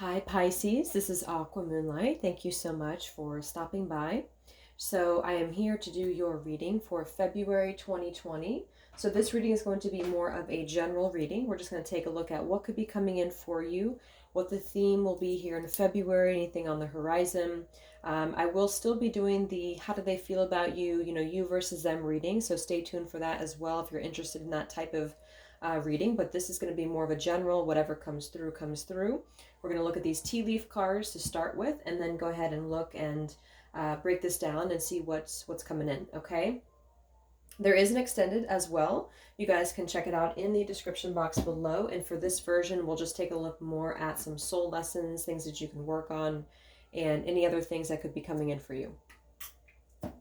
Hi Pisces, this is Aqua Moonlight. Thank you so much for stopping by. So I am here to do your reading for February 2020. So this reading is going to be more of a general reading. We're just going to take a look at what could be coming in for you, what the theme will be here in February, anything on the horizon. I will still be doing the how do they feel about you, you versus them reading. So stay tuned for that as well if you're interested in that type of reading. But this is going to be more of a general, whatever comes through, comes through. We're going to look at these tea leaf cards to start with, and then go ahead and look and break this down and see what's coming in, okay? There is an extended as well. You guys can check it out in the description box below. And for this version, we'll just take a look more at some soul lessons, things that you can work on, and any other things that could be coming in for you. All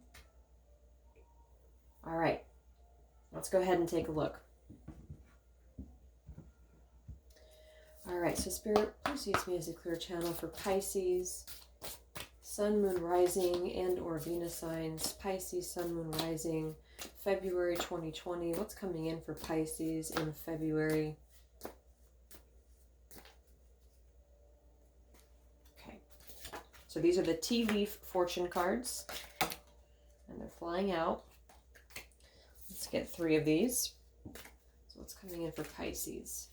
right, let's go ahead and take a look. All right, so Spirit, please use me as a clear channel for Pisces, Sun, Moon, Rising, and or Venus signs. Pisces, Sun, Moon, Rising, February 2020. What's coming in for Pisces in February? Okay, so these are the tea leaf fortune cards, and they're flying out. Let's get 3 of these. So what's coming in for Pisces?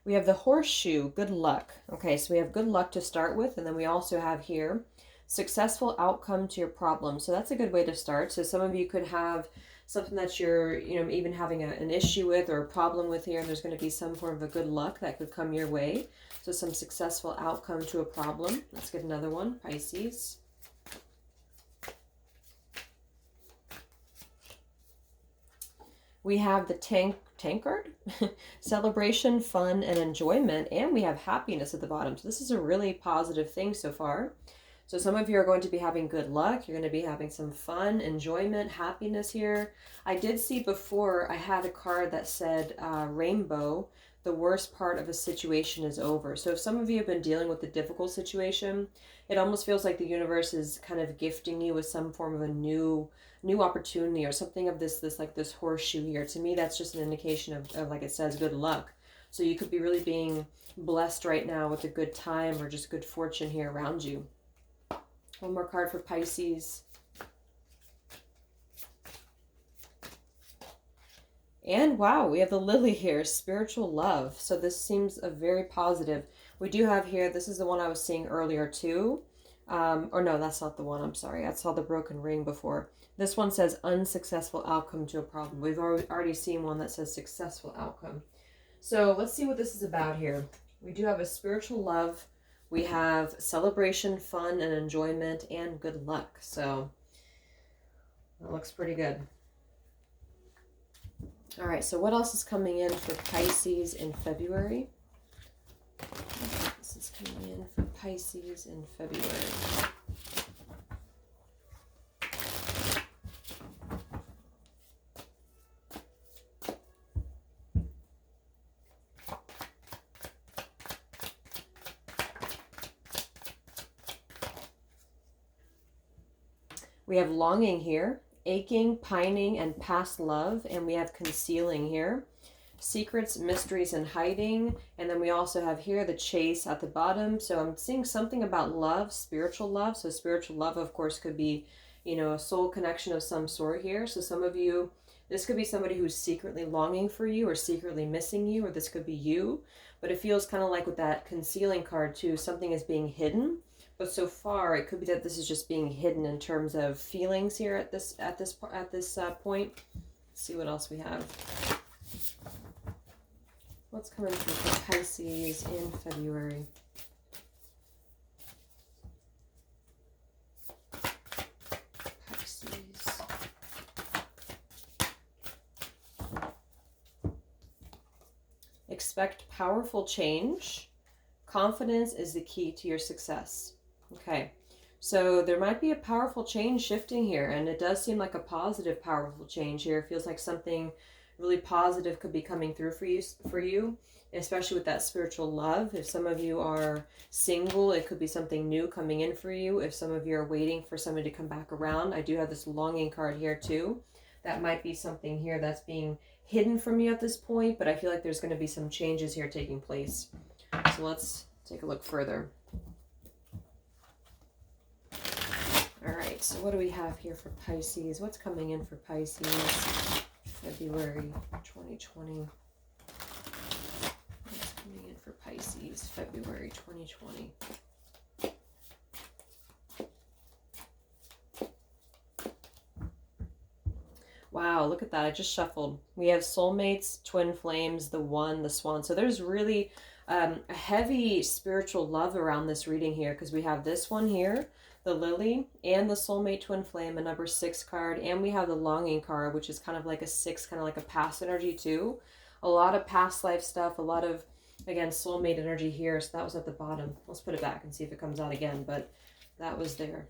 We have the horseshoe, good luck. Okay, so we have good luck to start with, and then we also have here, successful outcome to your problem. So that's a good way to start. So some of you could have something that you're, even having an issue with or a problem with here, and there's going to be some form of a good luck that could come your way. So some successful outcome to a problem. Let's get another one, Pisces. We have the tankard, celebration, fun, and enjoyment, and we have happiness at the bottom. So this is a really positive thing so far. So some of you are going to be having good luck. You're going to be having some fun, enjoyment, happiness here. I did see before, I had a card that said rainbow. The worst part of a situation is over. So if some of you have been dealing with a difficult situation, it almost feels like the universe is kind of gifting you with some form of a new opportunity or something of this horseshoe here. To me, that's just an indication of, like it says, good luck. So you could be really being blessed right now with a good time or just good fortune here around you. One more card for Pisces. And wow, we have the lily here, spiritual love. So this seems a very positive. We do have here, this is the one I was seeing earlier too. Or no, that's not the one, I'm sorry. I saw the broken ring before. This one says unsuccessful outcome to a problem. We've already seen one that says successful outcome. So let's see what this is about here. We do have a spiritual love. We have celebration, fun, and enjoyment, and good luck. So that looks pretty good. All right, so what else is coming in for Pisces in February? This is coming in for Pisces in February. We have longing here, aching, pining, and past love, and we have concealing here. Secrets, mysteries, and hiding. And then we also have here the chase at the bottom. So I'm seeing something about love, spiritual love. So spiritual love, of course, could be, a soul connection of some sort here. So some of you, this could be somebody who's secretly longing for you or secretly missing you, or this could be you. But it feels kind of like with that concealing card too, something is being hidden. But so far, it could be that this is just being hidden in terms of feelings here at this point. Let's see what else we have. What's coming through for Pisces in February? Pisces. Expect powerful change. Confidence is the key to your success. Okay, so there might be a powerful change shifting here, and it does seem like a positive, powerful change here. It feels like something really positive could be coming through for you, especially with that spiritual love. If some of you are single, it could be something new coming in for you. If some of you are waiting for somebody to come back around, I do have this longing card here too. that might be something here that's being hidden from you at this point, but I feel like there's going to be some changes here taking place. So let's take a look further. All right, so what do we have here for Pisces? What's coming in for Pisces? February 2020. What's coming in for Pisces? February 2020. Wow, look at that. I just shuffled. We have soulmates, twin flames, the one, the swan. So there's really a heavy spiritual love around this reading here, because we have this one here, the lily, and the soulmate twin flame, a number 6 card, and we have the longing card, which is kind of like a 6, kind of like a past energy too. A lot of past life stuff, a lot of, again, soulmate energy here. So that was at the bottom. Let's put it back and see if it comes out again, but that was there.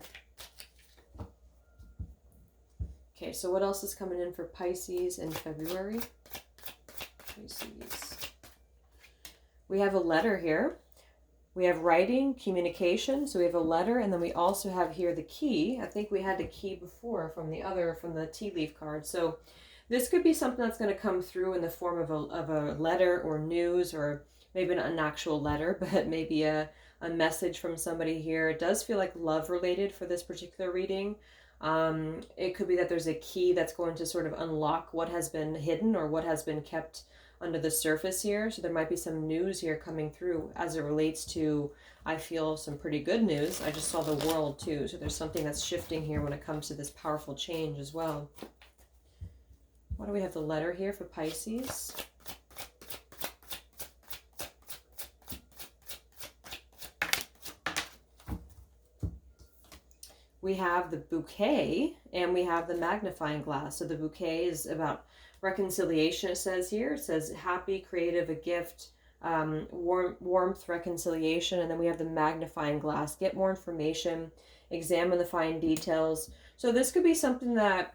Okay, so what else is coming in for Pisces in February? Pisces. We have a letter here. We have writing, communication. So we have a letter, and then we also have here the key. I think we had the key before from the tea leaf card. So this could be something that's going to come through in the form of a letter or news, or maybe not an actual letter, but maybe a message from somebody here. It does feel like love related for this particular reading. It could be that there's a key that's going to sort of unlock what has been hidden or what has been kept under the surface here. So there might be some news here coming through as it relates to, I feel, some pretty good news. I just saw the world too. So there's something that's shifting here when it comes to this powerful change as well. Why do we have the letter here for Pisces? We have the bouquet and we have the magnifying glass. So the bouquet is about reconciliation, it says here. It says happy, creative, a gift, warmth, reconciliation. And then we have the magnifying glass. Get more information, examine the fine details. So this could be something that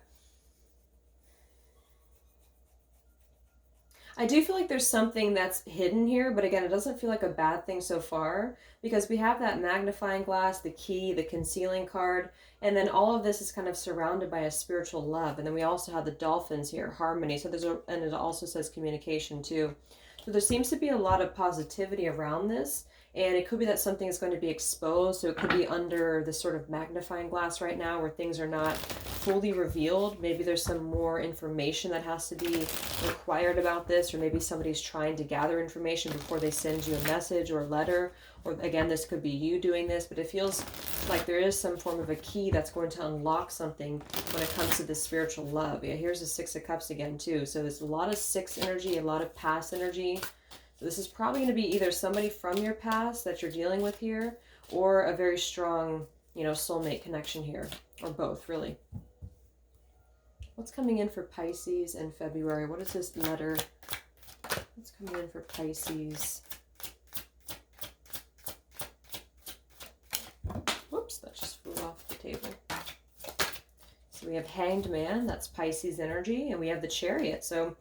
I do feel like there's something that's hidden here, but again, it doesn't feel like a bad thing so far, because we have that magnifying glass, the key, the concealing card, and then all of this is kind of surrounded by a spiritual love. And then we also have the dolphins here, harmony. So and it also says communication too. So there seems to be a lot of positivity around this, and it could be that something is going to be exposed. So it could be under this sort of magnifying glass right now where things are not fully revealed. Maybe there's some more information that has to be required about this, or maybe somebody's trying to gather information before they send you a message or a letter. Or again, this could be you doing this, but it feels like there is some form of a key that's going to unlock something when it comes to this spiritual love. Yeah, here's the 6 of Cups again too. So there's a lot of 6 energy, a lot of past energy. So this is probably going to be either somebody from your past that you're dealing with here, or a very strong, soulmate connection here, or both really. What's coming in for Pisces in February? What is this letter? What's coming in for Pisces? Whoops, that just flew off the table. So we have Hanged Man, that's Pisces energy, and we have the Chariot. So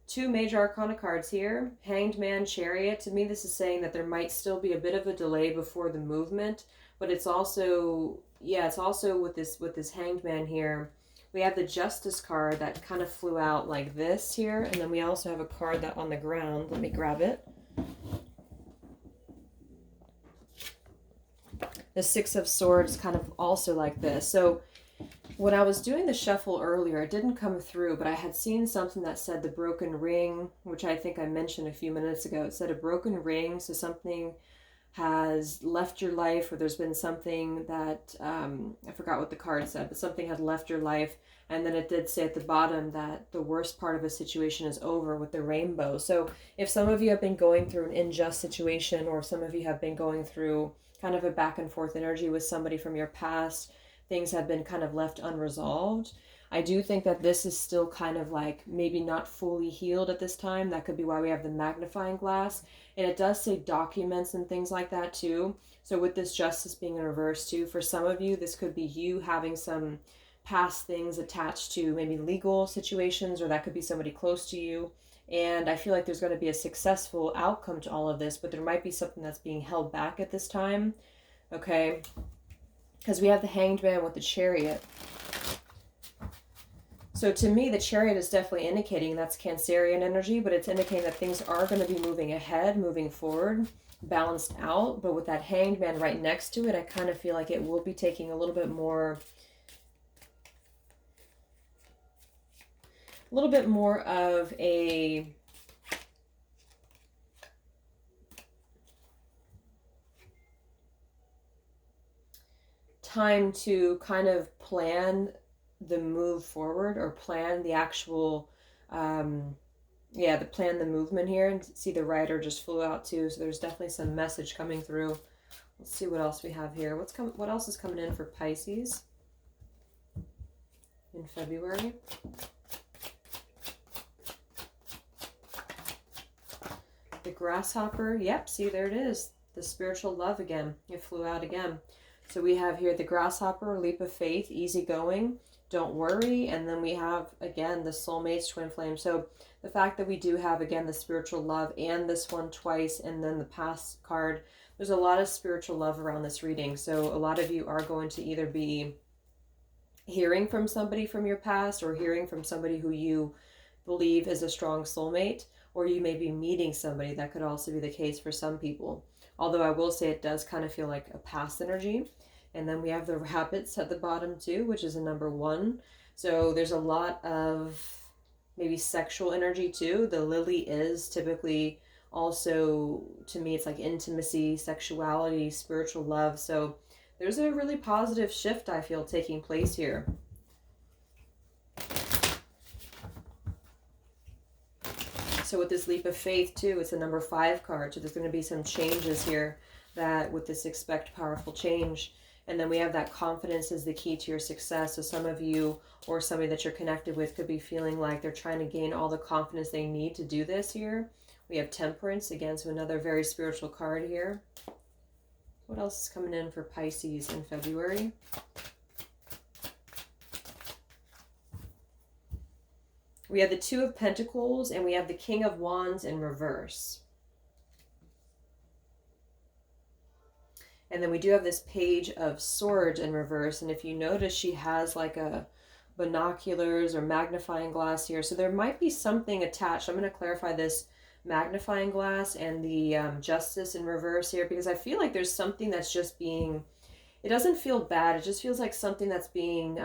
2 major arcana cards here. Hanged Man, Chariot. To me, this is saying that there might still be a bit of a delay before the movement, but it's also, it's also with this Hanged Man here. We have the Justice card that kind of flew out like this here, and then we also have a card that on the ground. Let me grab it. The 6 of Swords kind of also like this. So when I was doing the shuffle earlier, it didn't come through, but I had seen something that said the broken ring, which I think I mentioned a few minutes ago. It said a broken ring, so something has left your life, or there's been something that, I forgot what the card said, but something had left your life. And then it did say at the bottom that the worst part of a situation is over with the rainbow. So if some of you have been going through an unjust situation, or some of you have been going through kind of a back and forth energy with somebody from your past, things have been kind of left unresolved. I do think that this is still kind of like maybe not fully healed at this time. That could be why we have the magnifying glass. And it does say documents and things like that too. So with this Justice being in reverse too, for some of you, this could be you having some past things attached to maybe legal situations, or that could be somebody close to you. And I feel like there's going to be a successful outcome to all of this, but there might be something that's being held back at this time. Okay. Because we have the Hanged Man with the Chariot. So to me, the Chariot is definitely indicating that's Cancerian energy, but it's indicating that things are going to be moving ahead, moving forward, balanced out. But with that Hanged Man right next to it, I kind of feel like it will be taking a little bit more of a time to kind of plan the move forward, or plan the actual plan the movement here. And see, the rider just flew out too, so there's definitely some message coming through. Let's see what else we have here. What else is coming in for Pisces in February? The grasshopper. Yep, see, there it is. The spiritual love again. It flew out again. So we have here the grasshopper, leap of faith, easygoing, don't worry. And then we have, again, the soulmates, twin flame. So the fact that we do have, again, the spiritual love and this one twice, and then the past card, there's a lot of spiritual love around this reading. So a lot of you are going to either be hearing from somebody from your past, or hearing from somebody who you believe is a strong soulmate, or you may be meeting somebody. That could also be the case for some people. Although I will say it does kind of feel like a past energy. And then we have the rabbits at the bottom too, which is a number 1. So there's a lot of maybe sexual energy too. The lily is typically also, to me, it's like intimacy, sexuality, spiritual love. So there's a really positive shift, I feel, taking place here. So with this leap of faith too, it's a number 5 card. So there's going to be some changes here, that with this expect powerful change. And then we have that confidence is the key to your success. So some of you, or somebody that you're connected with, could be feeling like they're trying to gain all the confidence they need to do this here. We have temperance again, so another very spiritual card here. What else is coming in for Pisces in February? We have the 2 of Pentacles, and we have the King of Wands in reverse. And then we do have this Page of Swords in reverse. And if you notice, she has like a binoculars or magnifying glass here. So there might be something attached. I'm going to clarify this magnifying glass and the Justice in reverse here, because I feel like there's something that's just being, it doesn't feel bad. It just feels like something that's being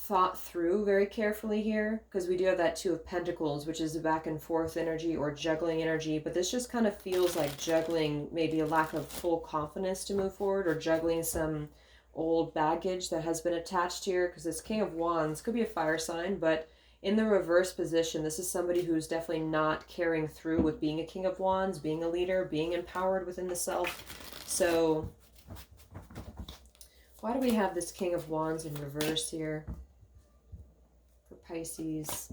thought through very carefully here, because we do have that 2 of Pentacles, which is the back and forth energy or juggling energy. But this just kind of feels like juggling maybe a lack of full confidence to move forward, or juggling some old baggage that has been attached here, because this King of Wands could be a fire sign, but in the reverse position, this is somebody who's definitely not carrying through with being a King of Wands, being a leader, being empowered within the self. So why do we have this King of Wands in reverse here for Pisces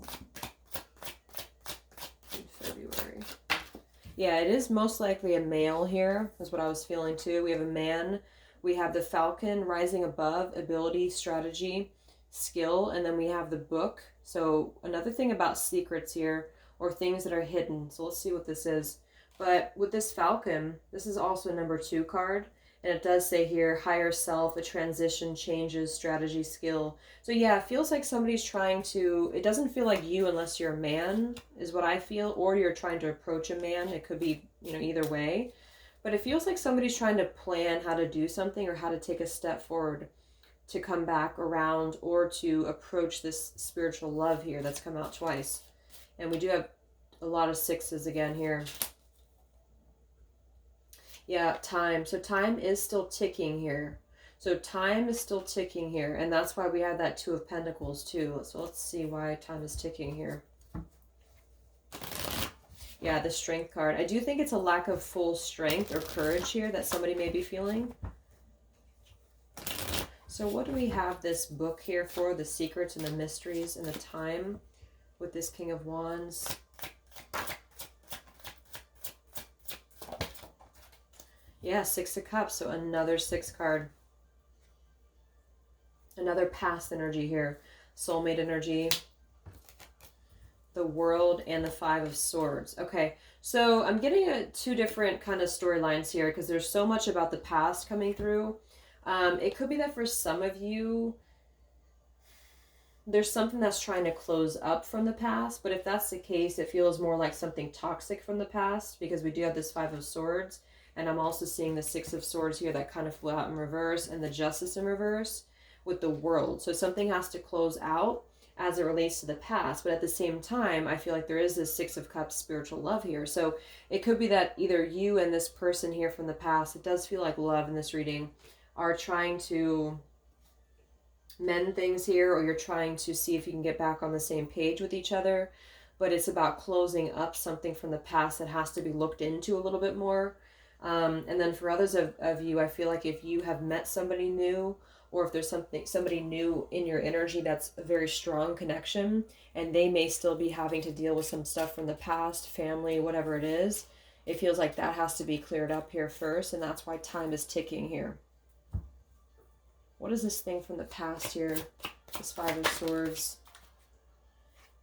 in February? Yeah, it is most likely a male here, is what I was feeling too. We have a man. We have the Falcon rising above, ability, strategy, skill, and then we have the Book. So another thing about secrets here, or things that are hidden. So let's see what this is. But with this Falcon, this is also a number 2 card. And it does say here, higher self, a transition, changes, strategy, skill. So yeah, it feels like somebody's trying to, it doesn't feel like you unless you're a man, is what I feel. Or you're trying to approach a man. It could be, either way. But it feels like somebody's trying to plan how to do something, or how to take a step forward to come back around, or to approach this spiritual love here that's come out twice. And we do have a lot of 6s again here. Yeah, time. So time is still ticking here. So time is still ticking here. And that's why we have that 2 of Pentacles too. So let's see why time is ticking here. Yeah, the Strength card. I do think it's a lack of full strength or courage here that somebody may be feeling. So what do we have this book here for? The secrets and the mysteries and the time with this King of Wands. Yeah, 6 of Cups. So another 6 card. Another past energy here. Soulmate energy. The World and the 5 of Swords. Okay, so I'm getting 2 different kind of storylines here, because there's so much about the past coming through. It could be that for some of you, there's something that's trying to close up from the past, but if that's the case, it feels more like something toxic from the past, because we do have this Five of Swords, and I'm also seeing the Six of Swords here that kind of flew out in reverse, and the Justice in reverse with the World. So something has to close out as it relates to the past, but at the same time, I feel like there is this Six of Cups spiritual love here. So it could be that either you and this person here from the past, it does feel like love in this reading, are trying to mend things here, or you're trying to see if you can get back on the same page with each other, but it's about closing up something from the past that has to be looked into a little bit more. And then for others of you, I feel like if you have met somebody new, or if there's somebody new in your energy, that's a very strong connection, and they may still be having to deal with some stuff from the past, family, whatever it is, it feels like that has to be cleared up here first, and that's why time is ticking here. What is this thing from the past here? This Five of Swords.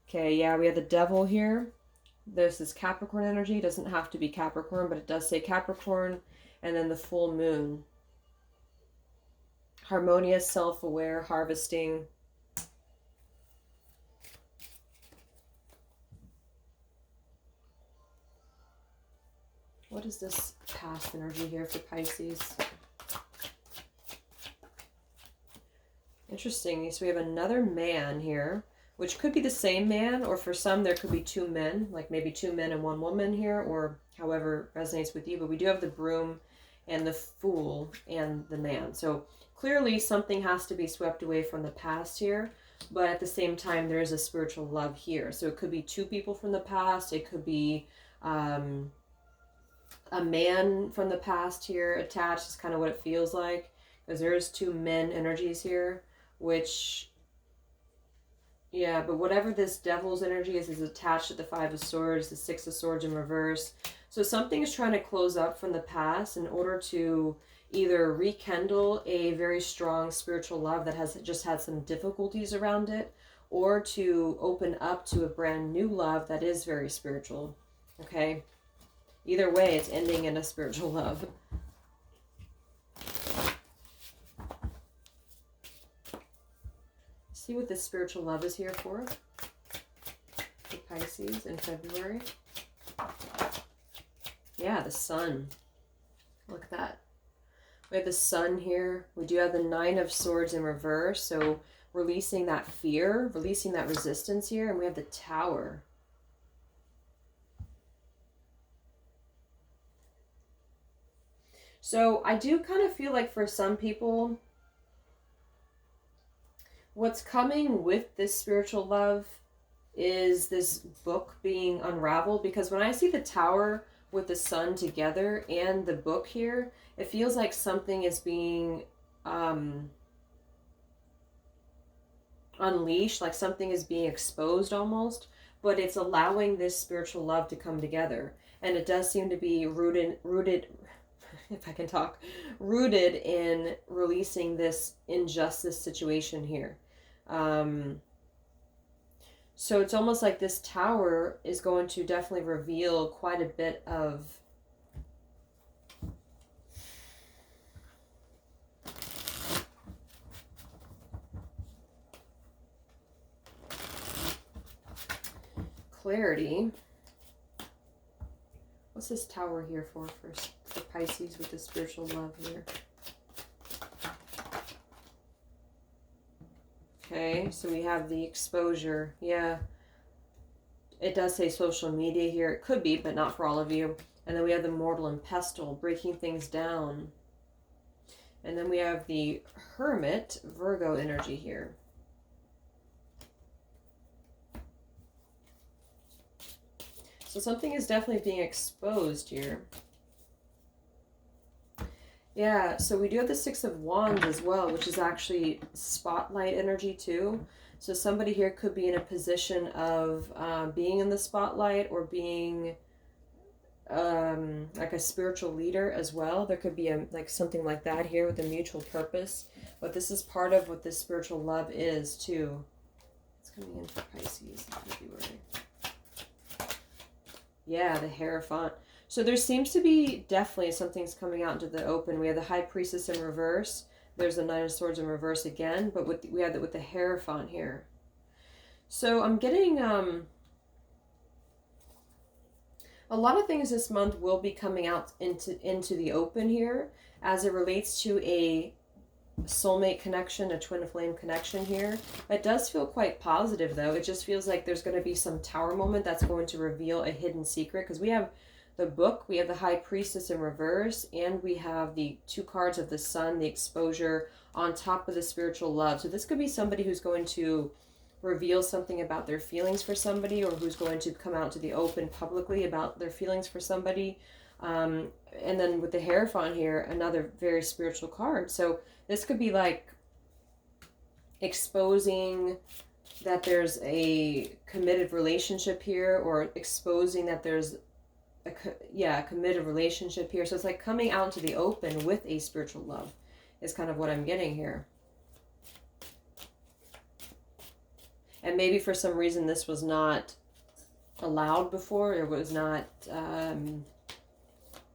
Okay, yeah, we have the Devil here. This is Capricorn energy. It doesn't have to be Capricorn, but it does say Capricorn. And then the full moon. Harmonious, self-aware, harvesting. What is this past energy here for Pisces? Interesting. So we have another man here, which could be the same man, or for some there could be two men, like maybe two men and one woman here, or however resonates with you. But we do have the Broom and the Fool and the Man. So clearly something has to be swept away from the past here, but at the same time there is a spiritual love here. So it could be two people from the past. It could be a man from the past here attached. Is kind of what it feels like, because there's two men energies here, which, yeah, but whatever this Devil's energy is attached to the Five of Swords, the Six of Swords in reverse. So something is trying to close up from the past in order to either rekindle a very strong spiritual love that has just had some difficulties around it, or to open up to a brand new love that is very spiritual. Okay? Either way, it's ending in a spiritual love. See what this spiritual love is here for Pisces in February. Yeah, the Sun. Look at that. We have the Sun here. We do have the Nine of Swords in reverse. So releasing that fear, releasing that resistance here. And we have the Tower. So I do kind of feel like for some people, what's coming with this spiritual love is this book being unraveled, because when I see the Tower with the Sun together and the book here, it feels like something is being unleashed, like something is being exposed almost, but it's allowing this spiritual love to come together. And it does seem to be rooted if I can talk, rooted in releasing this injustice situation here. So it's almost like this Tower is going to definitely reveal quite a bit of clarity. What's this Tower here for Pisces with the spiritual love here? Okay, so we have the exposure. Yeah, it does say social media here. It could be, but not for all of you. And then we have the Mortal and Pestle, breaking things down. And then we have the Hermit, Virgo energy here. So something is definitely being exposed here. Yeah, so we do have the Six of Wands as well, which is actually spotlight energy too. So somebody here could be in a position of being in the spotlight, or being like a spiritual leader as well. There could be like something like that here with a mutual purpose. But this is part of what this spiritual love is too. It's coming in for Pisces in February. Yeah, the Hierophant. So there seems to be definitely something's coming out into the open. We have the High Priestess in reverse. There's the Nine of Swords in reverse again, but we have that with the Hierophant here. So I'm getting a lot of things this month will be coming out into the open here as it relates to a soulmate connection, a twin flame connection here. It does feel quite positive though. It just feels like there's going to be some tower moment that's going to reveal a hidden secret, because we have the book, we have the high priestess in reverse, and we have the two cards of the sun, the exposure, on top of the spiritual love. So this could be somebody who's going to reveal something about their feelings for somebody, or who's going to come out to the open publicly about their feelings for somebody. And then with the Hierophant here, another very spiritual card. So this could be like exposing that there's a committed relationship here, or exposing that there's a committed relationship here. So it's like coming out into the open with a spiritual love is kind of what I'm getting here. And maybe for some reason this was not allowed before. It was not,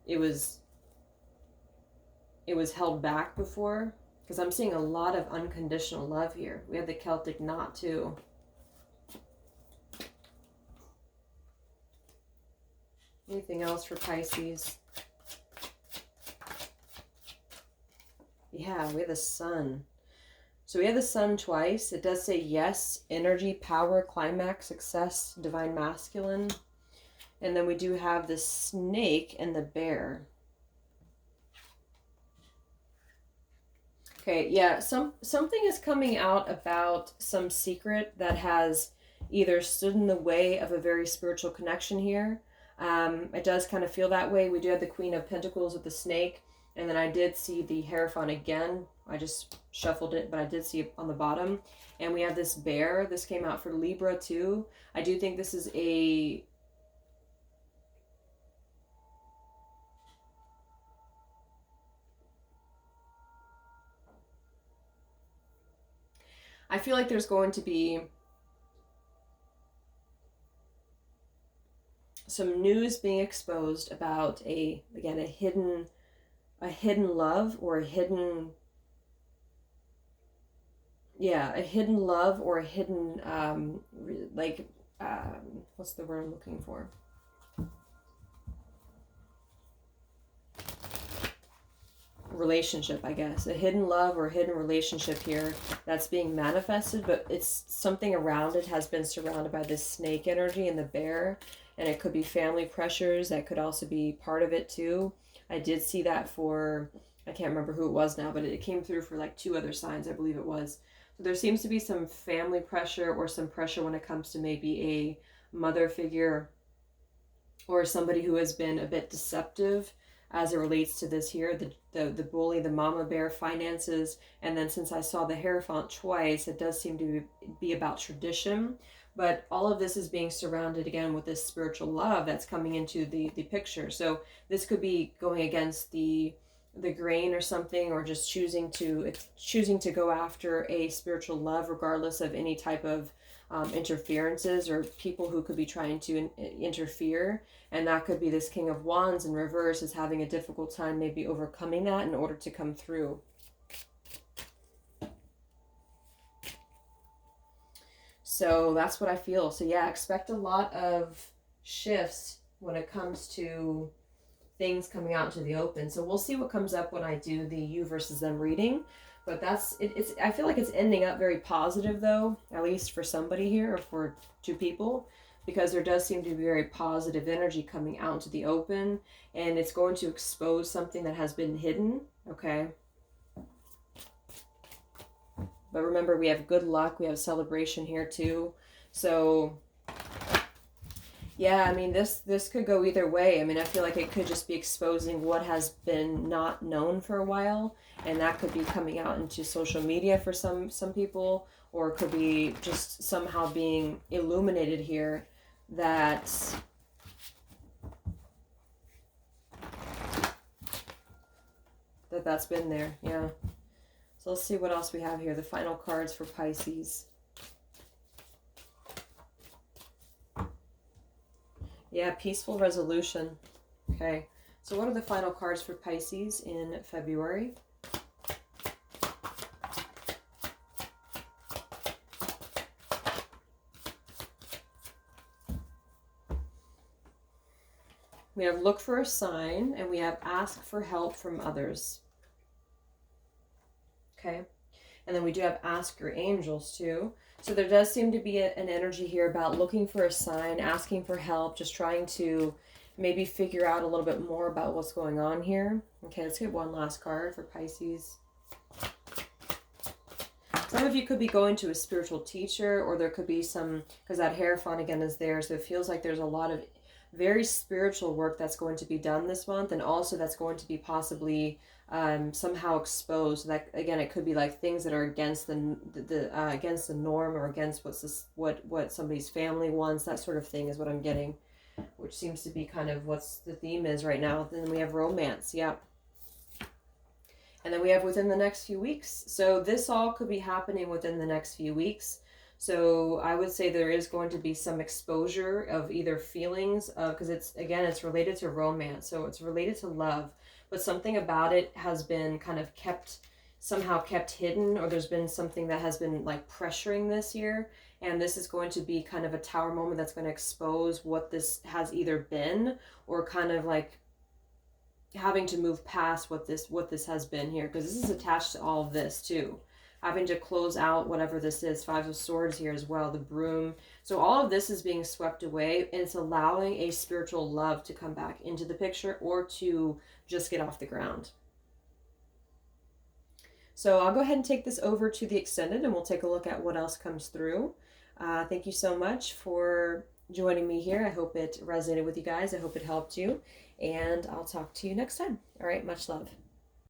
it was held back before. Because I'm seeing a lot of unconditional love here. We have the Celtic knot too. Anything else for Pisces? Yeah, we have the sun. So we have the sun twice. It does say yes, energy, power, climax, success, divine masculine. And then we do have the snake and the bear. Okay, yeah, something is coming out about some secret that has either stood in the way of a very spiritual connection here. It does kind of feel that way. We do have the Queen of Pentacles with the snake, and then I did see the Hierophant again. I just shuffled it, but I did see it on the bottom. And we have this bear. This came out for Libra too. I do think this is a... I feel like there's going to be some news being exposed about a hidden love, or a hidden love, or a hidden what's the word I'm looking for? Relationship, I guess. A hidden love or a hidden relationship here that's being manifested, but it's something around it has been surrounded by this snake energy and the bear, and it could be family pressures. That could also be part of it too. I did see that for, I can't remember who it was now, but it came through for like 2 other signs, I believe it was. So there seems to be some family pressure, or some pressure when it comes to maybe a mother figure, or somebody who has been a bit deceptive as it relates to this here, the bully, the mama bear, finances. And then since I saw the Hierophant twice, it does seem to be about tradition. But all of this is being surrounded again with this spiritual love that's coming into the picture. So this could be going against the grain or something, or just choosing to go after a spiritual love regardless of any type of interferences or people who could be trying to interfere. And that could be this King of Wands in reverse is having a difficult time maybe overcoming that in order to come through. So that's what I feel. So yeah, expect a lot of shifts when it comes to things coming out into the open. So we'll see what comes up when I do the you versus them reading. But it's I feel like it's ending up very positive though, at least for somebody here, or for 2 people, because there does seem to be very positive energy coming out into the open, and it's going to expose something that has been hidden, okay? But remember, we have good luck, we have celebration here too. So yeah, I mean, this could go either way. I mean, I feel like it could just be exposing what has been not known for a while, and that could be coming out into social media for some people, or it could be just somehow being illuminated here that's been there. Yeah. So let's see what else we have here. The final cards for Pisces. Yeah, peaceful resolution. Okay, so what are the final cards for Pisces in February? We have look for a sign, and we have ask for help from others. Okay. And then we do have ask your angels too. So there does seem to be an energy here about looking for a sign, asking for help, just trying to maybe figure out a little bit more about what's going on here. Okay, let's get one last card for Pisces. Some of you could be going to a spiritual teacher, or there could be some, because that Hierophant again is there, so it feels like there's a lot of very spiritual work that's going to be done this month, and also that's going to be possibly somehow exposed. That again, it could be like things that are against against the norm, or against what somebody's family wants. That sort of thing is what I'm getting, which seems to be kind of what's the theme is right now. Then we have romance, yeah. And then we have within the next few weeks. So this all could be happening within the next few weeks. So I would say there is going to be some exposure of either feelings of, because it's related to romance. So it's related to love, but something about it has been kind of somehow kept hidden, or there's been something that has been like pressuring this year. And this is going to be kind of a tower moment that's going to expose what this has either been, or kind of like having to move past what this has been here, because this is attached to all of this too, having to close out whatever this is. Five of Swords here as well, the broom. So all of this is being swept away, and it's allowing a spiritual love to come back into the picture, or to just get off the ground. So I'll go ahead and take this over to the extended, and we'll take a look at what else comes through. Thank you so much for joining me here. I hope it resonated with you guys. I hope it helped you. And I'll talk to you next time. All right, much love.